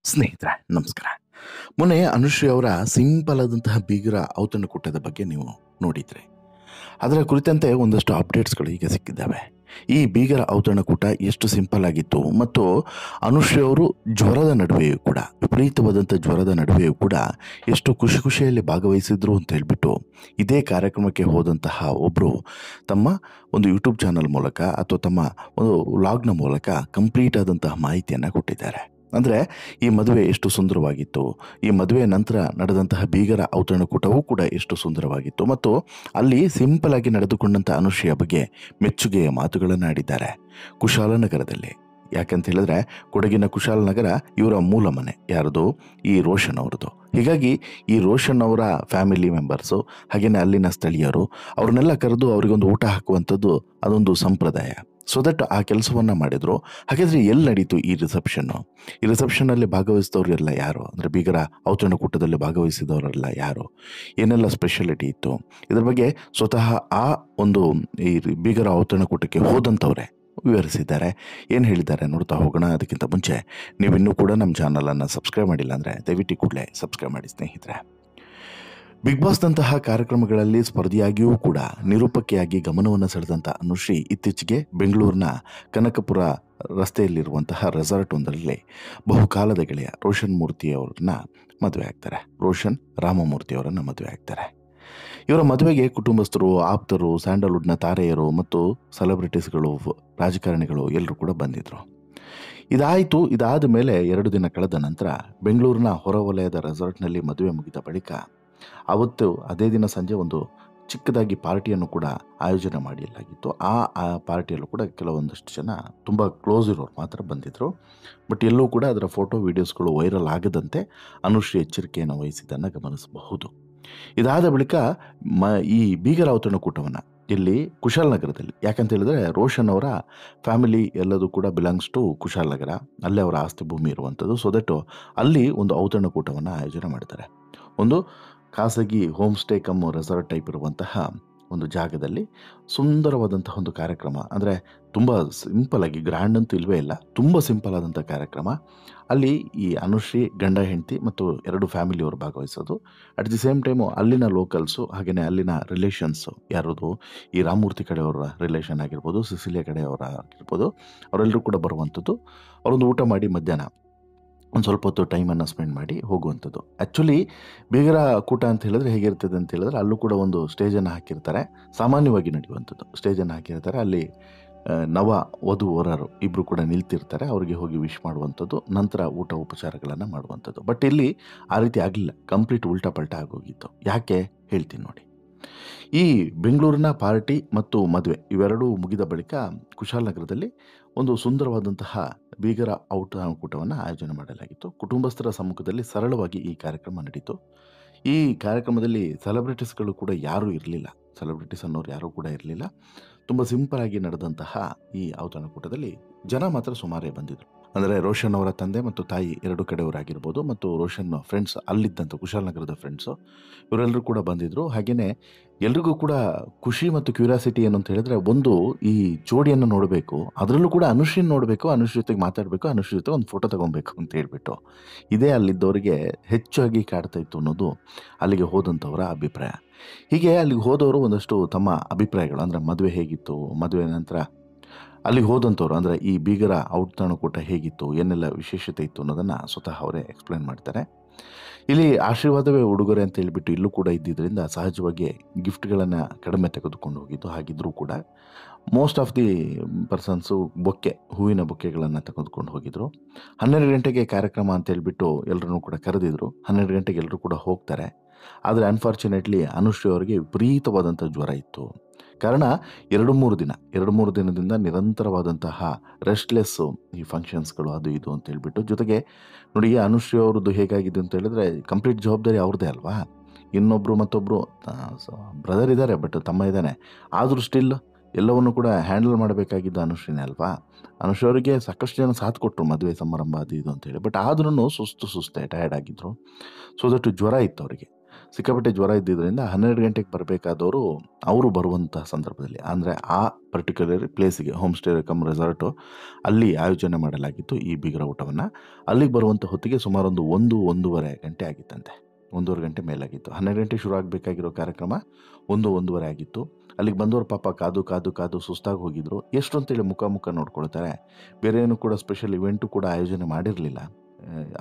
ಸ್ನೇಹಿತರೆ ನಮಸ್ಕಾರ. ಮೊನ್ನೆ ಅನುಶ್ರೀ ಅವರ ಸಿಂಪಲ್ ಆದಂತಹ ಬೀಗರ ಔತಣಕೂಟದ ಬಗ್ಗೆ ನೀವು ನೋಡಿದ್ರಿ. ಅದರ ಕುರಿತಂತೆ ಒಂದಷ್ಟು ಅಪ್ಡೇಟ್ಸ್ಗಳು ಈಗ ಸಿಕ್ಕಿದ್ದಾವೆ. ಈ ಬೀಗರ ಔತಣಕೂಟ ಎಷ್ಟು ಸಿಂಪಲ್ ಆಗಿತ್ತು ಮತ್ತು ಅನುಶ್ರೀ ಅವರು ಜ್ವರದ ನಡುವೆಯೂ ಕೂಡ, ವಿಪರೀತವಾದಂಥ ಜ್ವರದ ನಡುವೆಯೂ ಕೂಡ ಎಷ್ಟು ಖುಷಿಯಲ್ಲಿ ಭಾಗವಹಿಸಿದ್ರು ಅಂತ ಹೇಳ್ಬಿಟ್ಟು ಇದೇ ಕಾರ್ಯಕ್ರಮಕ್ಕೆ ಹೋದಂತಹ ಒಬ್ಬರು ತಮ್ಮ ಒಂದು ಯೂಟ್ಯೂಬ್ ಚಾನಲ್ ಮೂಲಕ ಅಥವಾ ತಮ್ಮ ಒಂದು ವ್ಲಾಗ್ನ ಮೂಲಕ ಕಂಪ್ಲೀಟ್ ಆದಂತಹ ಮಾಹಿತಿಯನ್ನು ಕೊಟ್ಟಿದ್ದಾರೆ. ಅಂದರೆ ಈ ಮದುವೆ ಎಷ್ಟು ಸುಂದರವಾಗಿತ್ತು, ಈ ಮದುವೆಯ ನಂತರ ನಡೆದಂತಹ ಬೀಗರ ಔತಣಕೂಟವೂ ಕೂಡ ಎಷ್ಟು ಸುಂದರವಾಗಿತ್ತು ಮತ್ತು ಅಲ್ಲಿ ಸಿಂಪಲ್ ಆಗಿ ನಡೆದುಕೊಂಡಂಥ ಅನುಶ್ರೀಯ ಬಗ್ಗೆ ಮೆಚ್ಚುಗೆಯ ಮಾತುಗಳನ್ನು ಆಡಿದ್ದಾರೆ ಕುಶಾಲನಗರದಲ್ಲಿ. ಯಾಕಂತ ಹೇಳಿದ್ರೆ ಕೊಡಗಿನ ಕುಶಾಲನಗರ ಇವರ ಮೂಲ ಮನೆ ಯಾರದು, ಈ ರೋಷನ್ ಅವ್ರದ್ದು. ಹೀಗಾಗಿ ಈ ರೋಷನ್ ಅವರ ಫ್ಯಾಮಿಲಿ ಮೆಂಬರ್ಸು ಹಾಗೆಯೇ ಅಲ್ಲಿನ ಸ್ಥಳೀಯರು ಅವ್ರನ್ನೆಲ್ಲ ಕರೆದು ಅವರಿಗೊಂದು ಊಟ ಹಾಕುವಂಥದ್ದು ಅದೊಂದು ಸಂಪ್ರದಾಯ. ಸೊ ದಟ್ ಆ ಕೆಲಸವನ್ನು ಮಾಡಿದರು. ಹಾಗಾದರೆ ಎಲ್ಲಿ ನಡೀತು ಈ ರಿಸೆಪ್ಷನ್ನು? ಈ ರಿಸೆಪ್ಷನ್ನಲ್ಲಿ ಭಾಗವಹಿಸಿದವರೆಲ್ಲ ಯಾರು, ಅಂದರೆ ಬೀಗರ ಔತಣಕೂಟದಲ್ಲಿ ಭಾಗವಹಿಸಿದವರೆಲ್ಲ ಯಾರು, ಏನೆಲ್ಲ ಸ್ಪೆಷಾಲಿಟಿ ಇತ್ತು, ಇದ್ರ ಬಗ್ಗೆ ಸ್ವತಃ ಆ ಒಂದು ಈ ಬೀಗರ ಔತಣಕೂಟಕ್ಕೆ ಹೋದಂಥವ್ರೆ ವಿವರಿಸಿದ್ದಾರೆ. ಏನು ಹೇಳಿದ್ದಾರೆ ನೋಡ್ತಾ ಹೋಗೋಣ. ಅದಕ್ಕಿಂತ ಮುಂಚೆ ನೀವಿನ್ನೂ ಕೂಡ ನಮ್ಮ ಚಾನಲನ್ನು ಸಬ್ಸ್ಕ್ರೈಬ್ ಮಾಡಿಲ್ಲ ಅಂದರೆ ದಯವಿಟ್ಟು ಕೂಡಲೇ ಸಬ್ಸ್ಕ್ರೈಬ್ ಮಾಡಿ ಸ್ನೇಹಿತರೆ. ಬಿಗ್ ಬಾಸ್ನಂತಹ ಕಾರ್ಯಕ್ರಮಗಳಲ್ಲಿ ಸ್ಪರ್ಧಿಯಾಗಿಯೂ ಕೂಡ ನಿರೂಪಕಿಯಾಗಿ ಗಮನವನ್ನು ಸೆಳೆದಂಥ ಅನುಶ್ರೀ ಇತ್ತೀಚೆಗೆ ಬೆಂಗಳೂರಿನ ಕನಕಪುರ ರಸ್ತೆಯಲ್ಲಿರುವಂತಹ ರೆಸಾರ್ಟ್ ಒಂದರಲ್ಲಿ ಬಹುಕಾಲದ ಗೆಳೆಯ ರೋಷನ್ ಮೂರ್ತಿಯವರನ್ನ ಮದುವೆ ಆಗ್ತಾರೆ. ರೋಷನ್ ರಾಮಮೂರ್ತಿಯವರನ್ನು ಮದುವೆ ಆಗ್ತಾರೆ. ಇವರ ಮದುವೆಗೆ ಕುಟುಂಬಸ್ಥರು, ಆಪ್ತರು, ಸ್ಯಾಂಡಲ್ವುಡ್ನ ತಾರೆಯರು ಮತ್ತು ಸೆಲೆಬ್ರಿಟೀಸ್ಗಳು, ರಾಜಕಾರಣಿಗಳು ಎಲ್ಲರೂ ಕೂಡ ಬಂದಿದ್ದರು. ಇದಾದ ಮೇಲೆ 2 ದಿನ ಕಳೆದ ನಂತರ ಬೆಂಗಳೂರಿನ ಹೊರವಲಯದ ರೆಸಾರ್ಟ್ನಲ್ಲಿ ಮದುವೆ ಮುಗಿದ ಬಳಿಕ ಅವತ್ತು ಅದೇ ದಿನ ಸಂಜೆ ಒಂದು ಚಿಕ್ಕದಾಗಿ ಪಾರ್ಟಿಯನ್ನು ಕೂಡ ಆಯೋಜನೆ ಮಾಡಲಾಗಿತ್ತು. ಆ ಪಾರ್ಟಿಯಲ್ಲೂ ಕೂಡ ಕೆಲವೊಂದಷ್ಟು ಜನ ತುಂಬ ಕ್ಲೋಸ್ ಇರೋರು ಮಾತ್ರ ಬಂದಿದ್ದರು. ಬಟ್ ಎಲ್ಲೂ ಕೂಡ ಅದರ ಫೋಟೋ ವಿಡಿಯೋಸ್ಗಳು ವೈರಲ್ ಆಗದಂತೆ ಅನುಶ್ರೀ ಎಚ್ಚರಿಕೆಯನ್ನು ವಹಿಸಿದ್ದನ್ನು ಗಮನಿಸಬಹುದು. ಇದಾದ ಬಳಿಕ ಈ ಬೀಗರ ಔತಣಕೂಟವನ್ನು ಇಲ್ಲಿ ಕುಶಾಲನಗರದಲ್ಲಿ, ಯಾಕಂತ ಹೇಳಿದ್ರೆ ರೋಷನ್ ಅವರ ಫ್ಯಾಮಿಲಿ ಎಲ್ಲದೂ ಕೂಡ ಬಿಲಾಂಗ್ಸ್ ಟು ಕುಶಾಲನಗರ, ಅಲ್ಲೇ ಅವರ ಆಸ್ತಿ ಭೂಮಿ ಇರುವಂಥದ್ದು. ಸೊ ದಟ್ ಅಲ್ಲಿ ಒಂದು ಔತಣಕೂಟವನ್ನು ಆಯೋಜನೆ ಮಾಡ್ತಾರೆ. ಒಂದು ಖಾಸಗಿ home stay come resort type ಇರುವಂತಹ ಒಂದು ಜಾಗದಲ್ಲಿ ಸುಂದರವಾದಂತಹ ಒಂದು ಕಾರ್ಯಕ್ರಮ, ಅಂದರೆ ತುಂಬ ಸಿಂಪಲ್ ಆಗಿ, ಗ್ರ್ಯಾಂಡ್ ಅಂತೂ ಇಲ್ಲವೇ ಇಲ್ಲ, ತುಂಬ ಸಿಂಪಲ್ ಆದಂಥ ಕಾರ್ಯಕ್ರಮ. ಅಲ್ಲಿ ಈ ಅನುಶ್ರೀ ಗಂಡ ಹೆಂಡತಿ ಮತ್ತು 2 ಫ್ಯಾಮಿಲಿಯವರು ಭಾಗವಹಿಸೋದು. ಅಟ್ ದಿ ಸೇಮ್ ಟೈಮು ಅಲ್ಲಿನ ಲೋಕಲ್ಸು ಹಾಗೆಯೇ ಅಲ್ಲಿನ ರಿಲೇಷನ್ಸು, ಯಾರದು ಈ ರಾಮಮೂರ್ತಿ ಕಡೆಯವರ ರಿಲೇಷನ್ ಆಗಿರ್ಬೋದು, ಸಿಸಿಲಿಯ ಕಡೆಯವರ ಆಗಿರ್ಬೋದು, ಅವರೆಲ್ಲರೂ ಕೂಡ ಬರುವಂಥದ್ದು. ಅವರೊಂದು ಊಟ ಮಾಡಿ ಮಧ್ಯಾಹ್ನ ಒಂದು ಸ್ವಲ್ಪ ಹೊತ್ತು ಟೈಮನ್ನು ಸ್ಪೆಂಡ್ ಮಾಡಿ ಹೋಗುವಂಥದ್ದು. ಆ್ಯಕ್ಚುಲಿ ಬೀಗರ ಕೂಟ ಅಂತ ಹೇಳಿದ್ರೆ ಹೇಗಿರ್ತದೆ ಅಂತ ಹೇಳಿದ್ರೆ ಅಲ್ಲೂ ಕೂಡ ಒಂದು ಸ್ಟೇಜನ್ನು ಹಾಕಿರ್ತಾರೆ, ಸಾಮಾನ್ಯವಾಗಿ ನಡೆಯುವಂಥದ್ದು. ಸ್ಟೇಜನ್ನು ಹಾಕಿರ್ತಾರೆ, ಅಲ್ಲಿ ನವ ವಧು ವರರು ಇಬ್ಬರು ಕೂಡ ನಿಲ್ತಿರ್ತಾರೆ, ಅವರಿಗೆ ಹೋಗಿ ವಿಶ್ ಮಾಡುವಂಥದ್ದು, ನಂತರ ಊಟ ಉಪಚಾರಗಳನ್ನು ಮಾಡುವಂಥದ್ದು. ಬಟ್ ಇಲ್ಲಿ ಆ ರೀತಿ ಆಗಲಿಲ್ಲ, ಕಂಪ್ಲೀಟ್ ಉಲ್ಟಾ ಪಲ್ಟಾ ಆಗೋಗಿತ್ತು. ಯಾಕೆ ಹೇಳ್ತೀನಿ ನೋಡಿ. ಈ ಬೆಂಗಳೂರಿನ ಪಾರ್ಟಿ ಮತ್ತು ಮದುವೆ ಇವೆರಡೂ ಮುಗಿದ ಬಳಿಕ ಕುಶಾಲನಗರದಲ್ಲಿ ಒಂದು ಸುಂದರವಾದಂತಹ ಬೀಗರ ಔತಣಕೂಟವನ್ನು ಆಯೋಜನೆ ಮಾಡಲಾಗಿತ್ತು. ಕುಟುಂಬಸ್ಥರ ಸಮ್ಮುಖದಲ್ಲಿ ಸರಳವಾಗಿ ಈ ಕಾರ್ಯಕ್ರಮ ನಡೀತು. ಈ ಕಾರ್ಯಕ್ರಮದಲ್ಲಿ ಸೆಲೆಬ್ರಿಟೀಸ್ಗಳು ಕೂಡ ಯಾರೂ ಇರಲಿಲ್ಲ, ಸೆಲೆಬ್ರಿಟೀಸ್ ಅನ್ನೋರು ಯಾರೂ ಕೂಡ ಇರಲಿಲ್ಲ. ತುಂಬ ಸಿಂಪಲ್ ಆಗಿ ನಡೆದಂತಹ ಈ ಔತಣಕೂಟದಲ್ಲಿ ಜನ ಮಾತ್ರ ಸುಮಾರೇ ಬಂದಿದ್ದರು. ಅಂದರೆ ರೋಷನ್ ಅವರ ತಂದೆ ಮತ್ತು ತಾಯಿ 2 ಕಡೆಯವರಾಗಿರ್ಬೋದು ಮತ್ತು ರೋಷನ್ ಫ್ರೆಂಡ್ಸ್, ಅಲ್ಲಿದ್ದಂಥ ಕುಶಾಲನಗರದ ಫ್ರೆಂಡ್ಸು, ಇವರೆಲ್ಲರೂ ಕೂಡ ಬಂದಿದ್ದರು. ಹಾಗೆಯೇ ಎಲ್ರಿಗೂ ಕೂಡ ಖುಷಿ ಮತ್ತು ಕ್ಯೂರಿಯಾಸಿಟಿ ಏನು ಅಂತ ಹೇಳಿದ್ರೆ, ಒಂದು ಈ ಜೋಡಿಯನ್ನು ನೋಡಬೇಕು, ಅದರಲ್ಲೂ ಕೂಡ ಅನುಶ್ರೀನ ನೋಡಬೇಕು, ಅನುಶ್ರೀ ಜೊತೆಗೆ ಮಾತಾಡಬೇಕು, ಅನುಶ್ರೀ ಜೊತೆ ಒಂದು ಫೋಟೋ ತಗೊಬೇಕು ಅಂತ ಹೇಳ್ಬಿಟ್ಟು ಇದೇ ಅಲ್ಲಿದ್ದವರಿಗೆ ಹೆಚ್ಚಾಗಿ ಕಾಡ್ತಾ ಇತ್ತು ಅನ್ನೋದು ಅಲ್ಲಿಗೆ ಹೋದಂಥವರ ಅಭಿಪ್ರಾಯ. ಹೀಗೆ ಅಲ್ಲಿಗೆ ಹೋದವರು ಒಂದಷ್ಟು ತಮ್ಮ ಅಭಿಪ್ರಾಯಗಳು, ಅಂದರೆ ಮದುವೆ ಹೇಗಿತ್ತು, ಮದುವೆ ನಂತರ ಅಲ್ಲಿಗೆ ಹೋದಂಥವ್ರು, ಅಂದರೆ ಈ ಬೀಗರ ಔತಣಕೂಟ ಹೇಗಿತ್ತು, ಏನೆಲ್ಲ ವಿಶೇಷತೆ ಇತ್ತು ಅನ್ನೋದನ್ನು ಸ್ವತಃ ಅವರೇ ಎಕ್ಸ್ಪ್ಲೇನ್ ಮಾಡ್ತಾರೆ. ಇಲ್ಲಿ ಆಶೀರ್ವಾದವೇ ಉಡುಗೊರೆ ಅಂತ ಹೇಳ್ಬಿಟ್ಟು ಇಲ್ಲೂ ಕೂಡ ಇದ್ದಿದ್ದರಿಂದ ಸಹಜವಾಗಿ ಗಿಫ್ಟ್ಗಳನ್ನು ಕಡಿಮೆ ತೆಗೆದುಕೊಂಡು ಹೋಗಿದ್ದು. ಹಾಗಿದ್ರೂ ಕೂಡ ಮೋಸ್ಟ್ ಆಫ್ ದಿ ಪರ್ಸನ್ಸು ಹೂವಿನ ಬೊಕ್ಕೆಗಳನ್ನು ತೆಗೆದುಕೊಂಡು ಹೋಗಿದ್ರು. 12 ಗಂಟೆಗೆ ಕಾರ್ಯಕ್ರಮ ಅಂತ ಹೇಳ್ಬಿಟ್ಟು ಎಲ್ಲರೂ ಕೂಡ ಕರೆದಿದ್ರು. 12 ಗಂಟೆಗೆ ಎಲ್ಲರೂ ಕೂಡ ಹೋಗ್ತಾರೆ. ಆದರೆ ಅನ್ಫಾರ್ಚುನೇಟ್ಲಿ ಅನುಶ್ರೀ ಅವರಿಗೆ ವಿಪರೀತವಾದಂಥ ಜ್ವರ ಇತ್ತು. ಕಾರಣ 2-3 ದಿನದಿಂದ ನಿರಂತರವಾದಂತಹ ರೆಸ್ಟ್ಲೆಸ್ಸು, ಈ ಫಂಕ್ಷನ್ಸ್ಗಳು ಅದು ಇದು ಅಂತ ಹೇಳ್ಬಿಟ್ಟು. ಜೊತೆಗೆ ನೋಡಿ, ಅನುಶ್ರೀ ಅವ್ರದ್ದು ಹೇಗಾಗಿದೆ ಅಂತ ಹೇಳಿದ್ರೆ ಕಂಪ್ಲೀಟ್ ಜವಾಬ್ದಾರಿ ಅವ್ರದ್ದೇ ಅಲ್ವಾ. ಇನ್ನೊಬ್ಬರು ಮತ್ತೊಬ್ಬರು ಬ್ರದರ್ ಇದ್ದಾರೆ, ಬಟ್ ತಮ್ಮ ಇದ್ದಾನೆ, ಆದರೂ ಸ್ಟಿಲ್ ಎಲ್ಲವನ್ನು ಕೂಡ ಹ್ಯಾಂಡಲ್ ಮಾಡಬೇಕಾಗಿದ್ದು ಅನುಶ್ರೀನೇ ಅಲ್ವಾ. ಅನುಶ್ರೀ ಅವರಿಗೆ ಸಾಕಷ್ಟು ಜನ ಸಾಥ್ ಕೊಟ್ಟರು ಮದುವೆ ಸಮಾರಂಭ ಅದು ಇದು ಅಂತೇಳಿ. ಬಟ್ ಆದ್ರೂ ಸುಸ್ತೆ ಟಯರ್ಡ್ ಆಗಿದ್ದರು. ಸೊ ದಟ್ ಜ್ವರ ಇತ್ತು ಅವರಿಗೆ. ಸಿಕ್ಕಾಪಟ್ಟೆ ಜ್ವರ ಇದ್ದಿದ್ದರಿಂದ 12 ಗಂಟೆಗೆ ಬರಬೇಕಾದವರು ಅವರು ಬರುವಂತಹ ಸಂದರ್ಭದಲ್ಲಿ ಅಂದರೆ ಆ ಪರ್ಟಿಕ್ಯುಲರ್ ಪ್ಲೇಸಿಗೆ ಹೋಮ್ ಸ್ಟೇ ಕಮ್ ರೆಸಾರ್ಟು ಅಲ್ಲಿ ಆಯೋಜನೆ ಮಾಡಲಾಗಿತ್ತು ಈ ಬೀಗರ ಊಟವನ್ನು. ಅಲ್ಲಿಗೆ ಬರುವಂಥ ಹೊತ್ತಿಗೆ ಸುಮಾರು ಒಂದೂವರೆ ಗಂಟೆ ಆಗಿತ್ತಂತೆ. 1.5 ಗಂಟೆ ಮೇಲಾಗಿತ್ತು. 12 ಗಂಟೆಗೆ ಶುರು ಆಗಬೇಕಾಗಿರೋ ಕಾರ್ಯಕ್ರಮ 1:30 ಆಗಿತ್ತು. ಅಲ್ಲಿಗೆ ಬಂದವರು ಪಾಪ ಕಾದು ಕಾದು ಕಾದು ಸುಸ್ತಾಗಿ ಹೋಗಿದ್ರು. ಎಷ್ಟು ಅಂತೇಳಿ ಮುಖ ನೋಡ್ಕೊಳ್ತಾರೆ. ಬೇರೆ ಏನು ಕೂಡ ಸ್ಪೆಷಲ್ ಇವೆಂಟು ಕೂಡ ಆಯೋಜನೆ ಮಾಡಿರಲಿಲ್ಲ.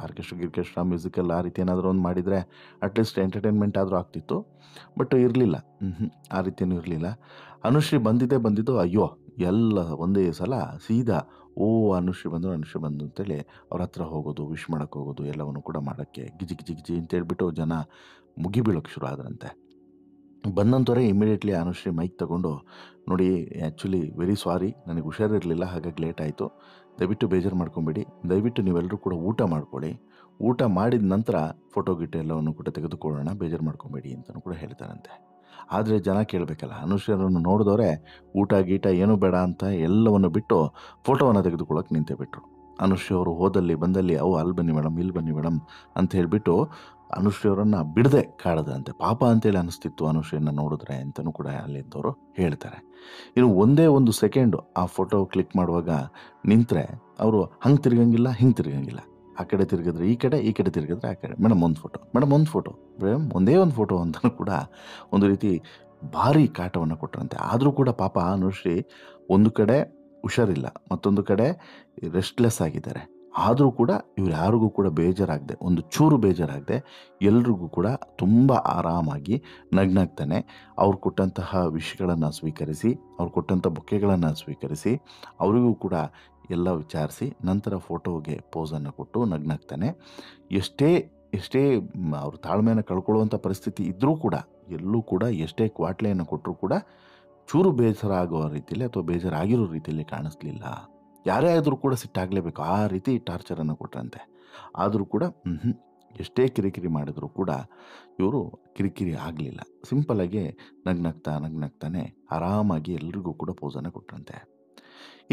ಆರ್ಕೆಸ್ಟ್ರಾ ಮ್ಯೂಸಿಕಲ್ ಆ ರೀತಿ ಏನಾದರೂ ಒಂದು ಮಾಡಿದರೆ ಅಟ್ಲೀಸ್ಟ್ ಎಂಟರ್ಟೈನ್ಮೆಂಟ್ ಆದರೂ ಆಗ್ತಿತ್ತು. ಬಟ್ ಇರಲಿಲ್ಲ, ಆ ರೀತಿಯೂ ಇರಲಿಲ್ಲ. ಅನುಶ್ರೀ ಬಂದಿದ್ದು ಅಯ್ಯೋ ಎಲ್ಲ ಒಂದೇ ಸಲ ಸೀದಾ ಅನುಶ್ರೀ ಬಂದರು ಅಂತೇಳಿ ಅವ್ರ ಹತ್ರ ಹೋಗೋದು, ವಿಶ್ ಮಾಡೋಕ್ಕೆ ಹೋಗೋದು, ಎಲ್ಲವನ್ನು ಕೂಡ ಮಾಡೋಕ್ಕೆ ಗಿಜಿ ಅಂತೇಳ್ಬಿಟ್ಟು ಜನ ಮುಗಿಬೀಳೋಕ್ಕೆ ಶುರು ಆದ್ರಂತೆ. ಬಂದಂಥವರೇ ಇಮಿಡಿಯೇಟ್ಲಿ ಅನುಶ್ರೀ ಮೈಕ್ ತಗೊಂಡು, ನೋಡಿ ಆ್ಯಕ್ಚುಲಿ ವೆರಿ ಸಾರಿ, ನನಗೆ ಹುಷಾರಿರಲಿಲ್ಲ, ಹಾಗಾಗಿ ಲೇಟ್ ಆಯಿತು, ದಯವಿಟ್ಟು ಬೇಜಾರು ಮಾಡ್ಕೊಬೇಡಿ, ದಯವಿಟ್ಟು ನೀವೆಲ್ಲರೂ ಕೂಡ ಊಟ ಮಾಡ್ಕೊಳ್ಳಿ, ಊಟ ಮಾಡಿದ ನಂತರ ಫೋಟೋ ಗಿಟ್ಟು ಎಲ್ಲವನ್ನು ಕೂಡ ತೆಗೆದುಕೊಳ್ಳೋಣ, ಬೇಜಾರು ಮಾಡ್ಕೊಬೇಡಿ ಅಂತಲೂ ಕೂಡ ಹೇಳ್ತಾರಂತೆ. ಆದರೆ ಜನ ಕೇಳಬೇಕಲ್ಲ, ಅನುಶ್ರೀಯರನ್ನು ನೋಡಿದವರೆ ಊಟ ಗೀಟ ಏನೂ ಬೇಡ ಅಂತ ಎಲ್ಲವನ್ನು ಬಿಟ್ಟು ಫೋಟೋವನ್ನು ತೆಗೆದುಕೊಳ್ಳೋಕೆ ನಿಂತೇ ಬಿಟ್ಟರು. ಅನುಶ್ರೀ ಅವರು ಹೋದಲ್ಲಿ ಬಂದಲ್ಲಿ ಅಲ್ಲಿ ಬನ್ನಿ ಮೇಡಮ್, ಇಲ್ಲಿ ಬನ್ನಿ ಮೇಡಮ್ ಅಂತ ಹೇಳಿಬಿಟ್ಟು ಅನುಶ್ರೀಯವರನ್ನು ಬಿಡದೆ ಕಾಡದಂತೆ. ಪಾಪ ಅಂತೇಳಿ ಅನಿಸ್ತಿತ್ತು ಅನುಶ್ರೀಯನ್ನು ನೋಡಿದ್ರೆ ಅಂತಲೂ ಕೂಡ ಅಲ್ಲಿದ್ದವರು ಹೇಳ್ತಾರೆ. ಇನ್ನು ಒಂದೇ ಒಂದು ಸೆಕೆಂಡು ಆ ಫೋಟೋ ಕ್ಲಿಕ್ ಮಾಡುವಾಗ ನಿಂತರೆ ಅವರು ಹಂಗೆ ತಿರ್ಗಂಗಿಲ್ಲ, ಹಿಂಗೆ ತಿರ್ಗಂಗಿಲ್ಲ, ಆ ಕಡೆ ತಿರುಗಿದ್ರೆ ಈ ಕಡೆ, ಈ ಕಡೆ ತಿರುಗಿದ್ರೆ ಆ ಕಡೆ, ಮೇಡಮ್ ಒಂದು ಫೋಟೋ, ಮೇಡಮ್ ಒಂದು ಫೋಟೋ, ಮೇಡಮ್ ಒಂದೇ ಒಂದು ಫೋಟೋ ಅಂತಲೂ ಕೂಡ ಒಂದು ರೀತಿ ಭಾರಿ ಕಾಟವನ್ನು ಕೊಟ್ಟರಂತೆ. ಆದರೂ ಕೂಡ ಪಾಪ ಅನುಶ್ರೀ ಒಂದು ಕಡೆ ಹುಷಾರಿಲ್ಲ, ಮತ್ತೊಂದು ಕಡೆ ರೆಸ್ಟ್ಲೆಸ್ ಆಗಿದ್ದಾರೆ. ಆದರೂ ಕೂಡ ಇವ್ರು ಯಾರಿಗೂ ಕೂಡ ಬೇಜಾರಾಗದೆ, ಒಂದು ಚೂರು ಬೇಜಾರಾಗದೆ ಎಲ್ರಿಗೂ ಕೂಡ ತುಂಬ ಆರಾಮಾಗಿ ನಗ್ನಾಗ್ತಾನೆ ಅವ್ರು ಕೊಟ್ಟಂತಹ ವಿಷಯಗಳನ್ನು ಸ್ವೀಕರಿಸಿ, ಅವ್ರು ಕೊಟ್ಟಂಥ ಬೊಕ್ಕೆಗಳನ್ನು ಸ್ವೀಕರಿಸಿ, ಅವರಿಗೂ ಕೂಡ ಎಲ್ಲ ವಿಚಾರಿಸಿ ನಂತರ ಫೋಟೋಗೆ ಪೋಸನ್ನು ಕೊಟ್ಟು ನಗ್ನಾಗ್ತಾನೆ. ಎಷ್ಟೇ ಅವ್ರ ತಾಳ್ಮೆಯನ್ನು ಕಳ್ಕೊಳ್ಳುವಂಥ ಪರಿಸ್ಥಿತಿ ಇದ್ದರೂ ಕೂಡ, ಎಲ್ಲೂ ಕೂಡ ಎಷ್ಟೇ ಕ್ವಾಟ್ಲೆಯನ್ನು ಕೊಟ್ಟರೂ ಕೂಡ ಚೂರು ಬೇಸರ ಆಗೋ ರೀತಿಯಲ್ಲಿ ಅಥವಾ ಬೇಜಾರಾಗಿರೋ ರೀತಿಯಲ್ಲಿ ಕಾಣಿಸ್ಲಿಲ್ಲ. ಯಾರೇ ಆದರೂ ಕೂಡ ಸಿಟ್ಟಾಗಲೇಬೇಕು, ಆ ರೀತಿ ಟಾರ್ಚರನ್ನು ಕೊಟ್ಟರಂತೆ. ಆದರೂ ಕೂಡ ಎಷ್ಟೇ ಮಾಡಿದರೂ ಕೂಡ ಇವರು ಕಿರಿಕಿರಿ ಆಗಲಿಲ್ಲ. ಸಿಂಪಲ್ಲಾಗಿ ನಗ್ನಾಗ್ತಾನೆ ಆರಾಮಾಗಿ ಎಲ್ರಿಗೂ ಕೂಡ ಪೋಸನ್ನು ಕೊಟ್ಟರಂತೆ.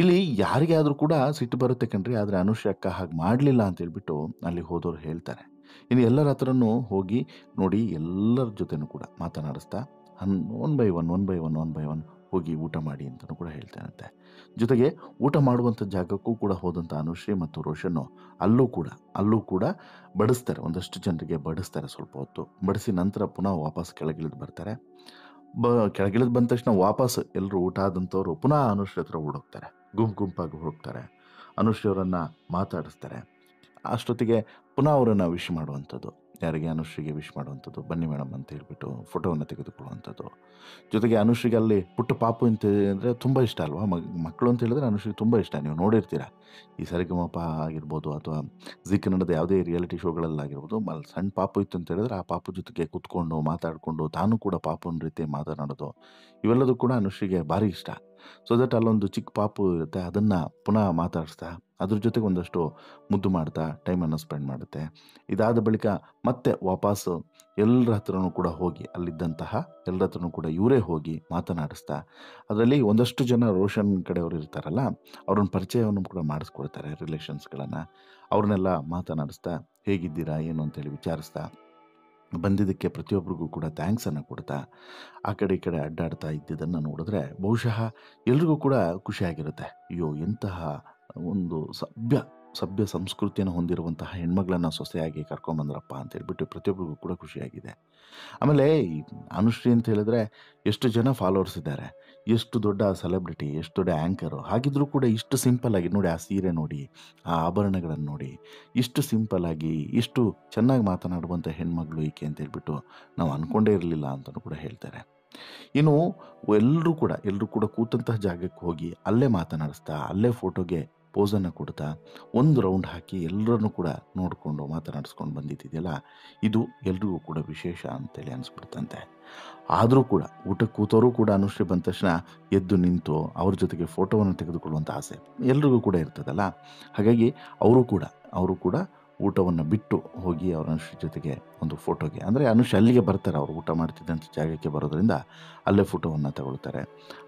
ಇಲ್ಲಿ ಯಾರಿಗೆ ಆದರೂ ಕೂಡ ಸಿಟ್ಟು ಬರುತ್ತೆ ಕಣ್ರಿ, ಆದರೆ ಅನುಶ್ರೀ ಅಕ್ಕ ಹಾಗೆ ಮಾಡಲಿಲ್ಲ ಅಂತೇಳ್ಬಿಟ್ಟು ಅಲ್ಲಿ ಹೋದವರು ಹೇಳ್ತಾರೆ. ಇನ್ನು ಎಲ್ಲರ ಹತ್ರನೂ ಹೋಗಿ ನೋಡಿ, ಎಲ್ಲರ ಜೊತೆನೂ ಕೂಡ ಮಾತನಾಡಿಸ್ತಾ ಒನ್ ಬೈ ಒನ್ ಹೋಗಿ ಊಟ ಮಾಡಿ ಅಂತಲೂ ಕೂಡ ಹೇಳ್ತಾನಂತೆ. ಜೊತೆಗೆ ಊಟ ಮಾಡುವಂಥ ಜಾಗಕ್ಕೂ ಕೂಡ ಹೋದಂಥ ಅನುಶ್ರೀ ಮತ್ತು ರೋಷನ್ನು ಅಲ್ಲೂ ಕೂಡ ಬಡಿಸ್ತಾರೆ, ಒಂದಷ್ಟು ಜನರಿಗೆ ಬಡಿಸ್ತಾರೆ. ಸ್ವಲ್ಪ ಹೊತ್ತು ಬಡಿಸಿ ನಂತರ ಪುನಃ ವಾಪಸ್ ಕೆಳಗಿಳಿದು ಬರ್ತಾರೆ. ಕೆಳಗಿಳಿದು ಬಂದ ತಕ್ಷಣ ವಾಪಸ್ ಎಲ್ಲರೂ ಊಟ ಆದಂಥವ್ರು ಪುನಃ ಅನುಶ್ರೀ ಹತ್ರ ಓಡೋಗ್ತಾರೆ, ಗುಂಪಾಗಿ ಹೋಗ್ತಾರೆ, ಅನುಶ್ರೀ ಅವರನ್ನು ಮಾತಾಡಿಸ್ತಾರೆ. ಅಷ್ಟೊತ್ತಿಗೆ ಪುನಃ ಅವರನ್ನು ವಿಶ್ ಮಾಡುವಂಥದ್ದು, ಯಾರಿಗೆ ಅನುಶ್ರೀಗೆ ವಿಶ್ ಮಾಡುವಂಥದ್ದು, ಬನ್ನಿ ಮೇಡಮ್ ಅಂತ ಹೇಳ್ಬಿಟ್ಟು ಫೋಟೋವನ್ನು ತೆಗೆದುಕೊಳ್ಳುವಂಥದ್ದು. ಜೊತೆಗೆ ಅನುಶ್ರೀಗೆ ಅಲ್ಲಿ ಪುಟ್ಟ ಪಾಪು ಅಂತ ಅಂದರೆ ತುಂಬ ಇಷ್ಟ ಅಲ್ವಾ, ಮಕ್ಕಳು ಅಂತ ಹೇಳಿದ್ರೆ ಅನುಶ್ರೀಗೆ ತುಂಬ ಇಷ್ಟ. ನೀವು ನೋಡಿರ್ತೀರ, ಈ ಸರಿಗಮಪ ಆಗಿರ್ಬೋದು ಅಥವಾ ಜಿ ಕನ್ನಡದ ಯಾವುದೇ ರಿಯಾಲಿಟಿ ಶೋಗಳಲ್ಲಾಗಿರ್ಬೋದು, ಸಣ್ಣ ಪಾಪು ಇತ್ತು ಅಂತ ಹೇಳಿದ್ರೆ ಆ ಪಾಪು ಜೊತೆಗೆ ಕೂತ್ಕೊಂಡು ಮಾತಾಡಿಕೊಂಡು ತಾನು ಕೂಡ ಪಾಪುನ ರೀತಿ ಮಾತನಾಡೋದು, ಇವೆಲ್ಲದೂ ಕೂಡ ಅನುಶ್ರೀಗೆ ಭಾರಿ ಇಷ್ಟ. ಸೊ ದಟ್ ಅಲ್ಲೊಂದು ಚಿಕ್ಕ ಪಾಪು ಇರುತ್ತೆ, ಅದನ್ನು ಪುನಃ ಮಾತಾಡಿಸ್ತಾ ಅದ್ರ ಜೊತೆಗೆ ಒಂದಷ್ಟು ಮುದ್ದು ಮಾಡ್ತಾ ಟೈಮನ್ನು ಸ್ಪೆಂಡ್ ಮಾಡುತ್ತೆ. ಇದಾದ ಬಳಿಕ ಮತ್ತೆ ವಾಪಸ್ಸು ಎಲ್ಲರ ಹತ್ರನೂ ಕೂಡ ಹೋಗಿ, ಅಲ್ಲಿದ್ದಂತಹ ಎಲ್ಲರ ಹತ್ರನೂ ಕೂಡ ಇವರೇ ಹೋಗಿ ಮಾತನಾಡಿಸ್ತಾ, ಅದರಲ್ಲಿ ಒಂದಷ್ಟು ಜನ ರೋಷನ್ ಕಡೆಯವರು ಇರ್ತಾರಲ್ಲ, ಅವ್ರನ್ನ ಪರಿಚಯವನ್ನು ಕೂಡ ಮಾಡಿಸ್ಕೊಡ್ತಾರೆ, ರಿಲೇಷನ್ಸ್ಗಳನ್ನು. ಅವ್ರನ್ನೆಲ್ಲ ಮಾತನಾಡಿಸ್ತಾ ಹೇಗಿದ್ದೀರಾ ಏನು ಅಂತೇಳಿ ವಿಚಾರಿಸ್ತಾ, ಬಂದಿದ್ದಕ್ಕೆ ಪ್ರತಿಯೊಬ್ಬರಿಗೂ ಕೂಡ ಥ್ಯಾಂಕ್ಸನ್ನು ಕೊಡ್ತಾ ಆ ಕಡೆ ಈ ಕಡೆ ಅಡ್ಡಾಡ್ತಾ ಇದ್ದಿದ್ದನ್ನು ನೋಡಿದ್ರೆ ಬಹುಶಃ ಎಲ್ರಿಗೂ ಕೂಡ ಖುಷಿಯಾಗಿರುತ್ತೆ. ಅಯ್ಯೋ, ಎಂತಹ ಒಂದು ಸಭ್ಯ ಸಂಸ್ಕೃತಿಯನ್ನು ಹೊಂದಿರುವಂತಹ ಹೆಣ್ಮಗಳನ್ನು ಸೊಸೆಯಾಗಿ ಕರ್ಕೊಂಬಂದ್ರಪ್ಪ ಅಂತ ಹೇಳ್ಬಿಟ್ಟು ಪ್ರತಿಯೊಬ್ಬರಿಗೂ ಕೂಡ ಖುಷಿಯಾಗಿದೆ. ಆಮೇಲೆ ಈ ಅನುಶ್ರೀ ಅಂತ ಹೇಳಿದ್ರೆ ಎಷ್ಟು ಜನ ಫಾಲೋವರ್ಸ್ ಇದ್ದಾರೆ, ಎಷ್ಟು ದೊಡ್ಡ ಸೆಲೆಬ್ರಿಟಿ, ಎಷ್ಟು ದೊಡ್ಡ ಆ್ಯಂಕರು, ಹಾಗಿದ್ರೂ ಕೂಡ ಇಷ್ಟು ಸಿಂಪಲ್ಲಾಗಿ ನೋಡಿ, ಆ ಸೀರೆ ನೋಡಿ, ಆ ಆಭರಣಗಳನ್ನು ನೋಡಿ, ಇಷ್ಟು ಸಿಂಪಲ್ಲಾಗಿ ಇಷ್ಟು ಚೆನ್ನಾಗಿ ಮಾತನಾಡುವಂಥ ಹೆಣ್ಮಗಳು ಈಕೆ ಅಂತ ಹೇಳ್ಬಿಟ್ಟು ನಾವು ಅಂದ್ಕೊಂಡೇ ಇರಲಿಲ್ಲ ಅಂತಲೂ ಕೂಡ ಹೇಳ್ತಾರೆ. ಇನ್ನು ಎಲ್ಲರೂ ಕೂಡ ಕೂತಂತಹ ಜಾಗಕ್ಕೆ ಹೋಗಿ ಅಲ್ಲೇ ಮಾತನಾಡಿಸ್ತಾ, ಅಲ್ಲೇ ಫೋಟೋಗೆ ಪೋಸನ್ನು ಕೊಡ್ತಾ ಒಂದು ರೌಂಡ್ ಹಾಕಿ ಎಲ್ಲರನ್ನೂ ಕೂಡ ನೋಡಿಕೊಂಡು ಮಾತನಾಡಿಸ್ಕೊಂಡು ಬಂದಿದ್ದಿದೆಯಲ್ಲ, ಇದು ಎಲ್ರಿಗೂ ಕೂಡ ವಿಶೇಷ ಅಂತೇಳಿ ಅನಿಸ್ಬಿಡ್ತಂತೆ. ಆದರೂ ಕೂಡ ಊಟಕ್ಕೆ ಕೂತವರು ಕೂಡ ಅನುಶ್ರೀ ಬಂದ ತಕ್ಷಣ ಎದ್ದು ನಿಂತು ಅವ್ರ ಜೊತೆಗೆ ಫೋಟೋವನ್ನು ತೆಗೆದುಕೊಳ್ಳುವಂಥ ಆಸೆ ಎಲ್ರಿಗೂ ಕೂಡ ಇರ್ತದಲ್ಲ. ಹಾಗಾಗಿ ಅವರು ಕೂಡ ಊಟವನ್ನು ಬಿಟ್ಟು ಹೋಗಿ ಅವ್ರ ಅನುಶ್ರೀ ಜೊತೆಗೆ ಒಂದು ಫೋಟೋಗೆ, ಅಂದರೆ ಅನುಶ್ರೀ ಅಲ್ಲಿಗೆ ಬರ್ತಾರೆ, ಅವರು ಊಟ ಮಾಡ್ತಿದ್ದಂಥ ಜಾಗಕ್ಕೆ ಬರೋದ್ರಿಂದ ಅಲ್ಲೇ ಫೋಟೋವನ್ನು ತಗೊಳ್ತಾರೆ.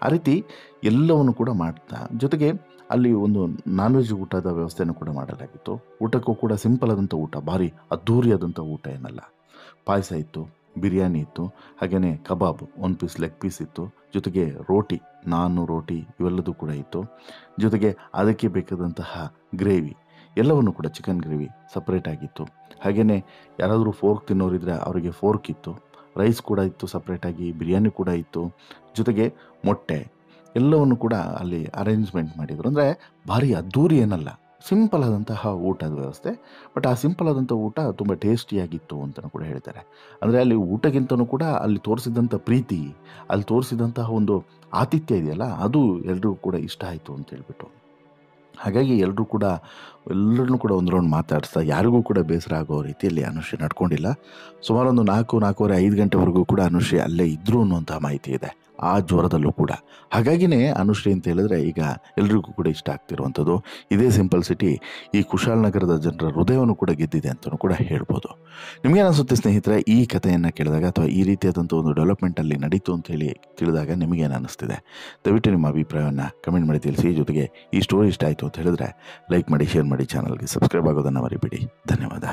ಆ ರೀತಿ ಎಲ್ಲವನ್ನು ಕೂಡ ಮಾಡ್ತಾ, ಜೊತೆಗೆ ಅಲ್ಲಿ ಒಂದು ನಾನ್ ವೆಜ್ ಊಟದ ವ್ಯವಸ್ಥೆಯನ್ನು ಕೂಡ ಮಾಡಲಾಗಿತ್ತು. ಊಟಕ್ಕೂ ಕೂಡ ಸಿಂಪಲ್ ಆದಂಥ ಊಟ, ಭಾರಿ ಅದ್ಧೂರಿಯಾದಂಥ ಊಟ ಏನಲ್ಲ. ಪಾಯಸ ಇತ್ತು, ಬಿರಿಯಾನಿ ಇತ್ತು, ಹಾಗೆಯೇ ಕಬಾಬ್ 1 ಪೀಸ್ ಲೆಗ್ ಪೀಸ್ ಇತ್ತು, ಜೊತೆಗೆ ರೋಟಿ, ನಾನ್ ರೋಟಿ ಇವೆಲ್ಲದೂ ಕೂಡ ಇತ್ತು. ಜೊತೆಗೆ ಅದಕ್ಕೆ ಬೇಕಾದಂತಹ ಗ್ರೇವಿ ಎಲ್ಲವನ್ನು ಕೂಡ, ಚಿಕನ್ ಗ್ರೇವಿ ಸಪ್ರೇಟ್ ಆಗಿತ್ತು. ಹಾಗೆಯೇ ಯಾರಾದರೂ ಫೋರ್ಕ್ ತಿನ್ನೋರಿದ್ರೆ ಅವರಿಗೆ ಫೋರ್ಕ್ ಇತ್ತು, ರೈಸ್ ಕೂಡ ಇತ್ತು ಸಪ್ರೇಟಾಗಿ, ಬಿರಿಯಾನಿ ಕೂಡ ಇತ್ತು, ಜೊತೆಗೆ ಮೊಟ್ಟೆ ಎಲ್ಲವನ್ನು ಕೂಡ ಅಲ್ಲಿ ಅರೇಂಜ್ಮೆಂಟ್ ಮಾಡಿದರು. ಅಂದರೆ ಭಾರಿ ಅದ್ಧೂರಿ ಏನಲ್ಲ, ಸಿಂಪಲ್ ಆದಂತಹ ಊಟದ ವ್ಯವಸ್ಥೆ. ಬಟ್ ಆ ಸಿಂಪಲ್ ಆದಂಥ ಊಟ ತುಂಬ ಟೇಸ್ಟಿಯಾಗಿತ್ತು ಅಂತಲೂ ಕೂಡ ಹೇಳ್ತಾರೆ. ಅಂದರೆ ಅಲ್ಲಿ ಊಟಕ್ಕಿಂತನೂ ಕೂಡ ಅಲ್ಲಿ ತೋರಿಸಿದಂಥ ಪ್ರೀತಿ, ಅಲ್ಲಿ ತೋರಿಸಿದಂತಹ ಒಂದು ಆತಿಥ್ಯ ಇದೆಯಲ್ಲ, ಅದು ಎಲ್ರಿಗೂ ಕೂಡ ಇಷ್ಟ ಆಯಿತು ಅಂತ ಹೇಳ್ಬಿಟ್ಟು. ಹಾಗಾಗಿ ಎಲ್ಲರೂ ಕೂಡ ಎಲ್ಲರನ್ನೂ ಕೂಡ ಒಂದು ರೌಂಡ್ ಮಾತಾಡಿಸ್ತಾ, ಯಾರಿಗೂ ಕೂಡ ಬೇಸರ ಆಗೋ ರೀತಿಯಲ್ಲಿ ಅನುಶ್ರೀ ನಡ್ಕೊಂಡಿಲ್ಲ. ಸುಮಾರು ಒಂದು 4-4:15 5 ಗಂಟೆವರೆಗೂ ಕೂಡ ಅನುಶ್ರೀ ಅಲ್ಲೇ ಇದ್ದರು ಅನ್ನುವಂಥ ಮಾಹಿತಿ ಇದೆ, ಆ ಜ್ವರದಲ್ಲೂ ಕೂಡ. ಹಾಗಾಗಿನೇ ಅನುಶ್ರೀ ಅಂತ ಹೇಳಿದ್ರೆ ಈಗ ಎಲ್ರಿಗೂ ಕೂಡ ಇಷ್ಟ ಆಗ್ತಿರುವಂಥದ್ದು. ಇದೇ ಸಿಂಪಲ್ ಸಿಟಿ ಈ ಕುಶಾಲನಗರದ ಜನರ ಹೃದಯವನ್ನು ಕೂಡ ಗೆದ್ದಿದೆ ಅಂತಲೂ ಕೂಡ ಹೇಳ್ಬೋದು. ನಿಮಗೇನಿಸುತ್ತೆ ಸ್ನೇಹಿತರೆ ಈ ಕಥೆಯನ್ನು ಕೇಳಿದಾಗ, ಅಥವಾ ಈ ರೀತಿಯಾದಂಥ ಒಂದು ಡೆವಲಪ್ಮೆಂಟಲ್ಲಿ ನಡೀತು ಅಂತ ಹೇಳಿ ತಿಳಿದಾಗ ನಿಮಗೇನು ಅನ್ನಿಸ್ತಿದೆ? ದಯವಿಟ್ಟು ನಿಮ್ಮ ಅಭಿಪ್ರಾಯವನ್ನು ಕಮೆಂಟ್ ಮಾಡಿ ತಿಳಿಸಿ. ಜೊತೆಗೆ ಈ ಸ್ಟೋರಿ ಇಷ್ಟ ಆಯಿತು ಅಂತ ಹೇಳಿದ್ರೆ ಲೈಕ್ ಮಾಡಿ, ಶೇರ್ ಮಾಡಿ, ಚಾನಲ್ಗೆ ಸಬ್ಸ್ಕ್ರೈಬ್ ಆಗೋದನ್ನು ಮರಿಬೇಡಿ. ಧನ್ಯವಾದ.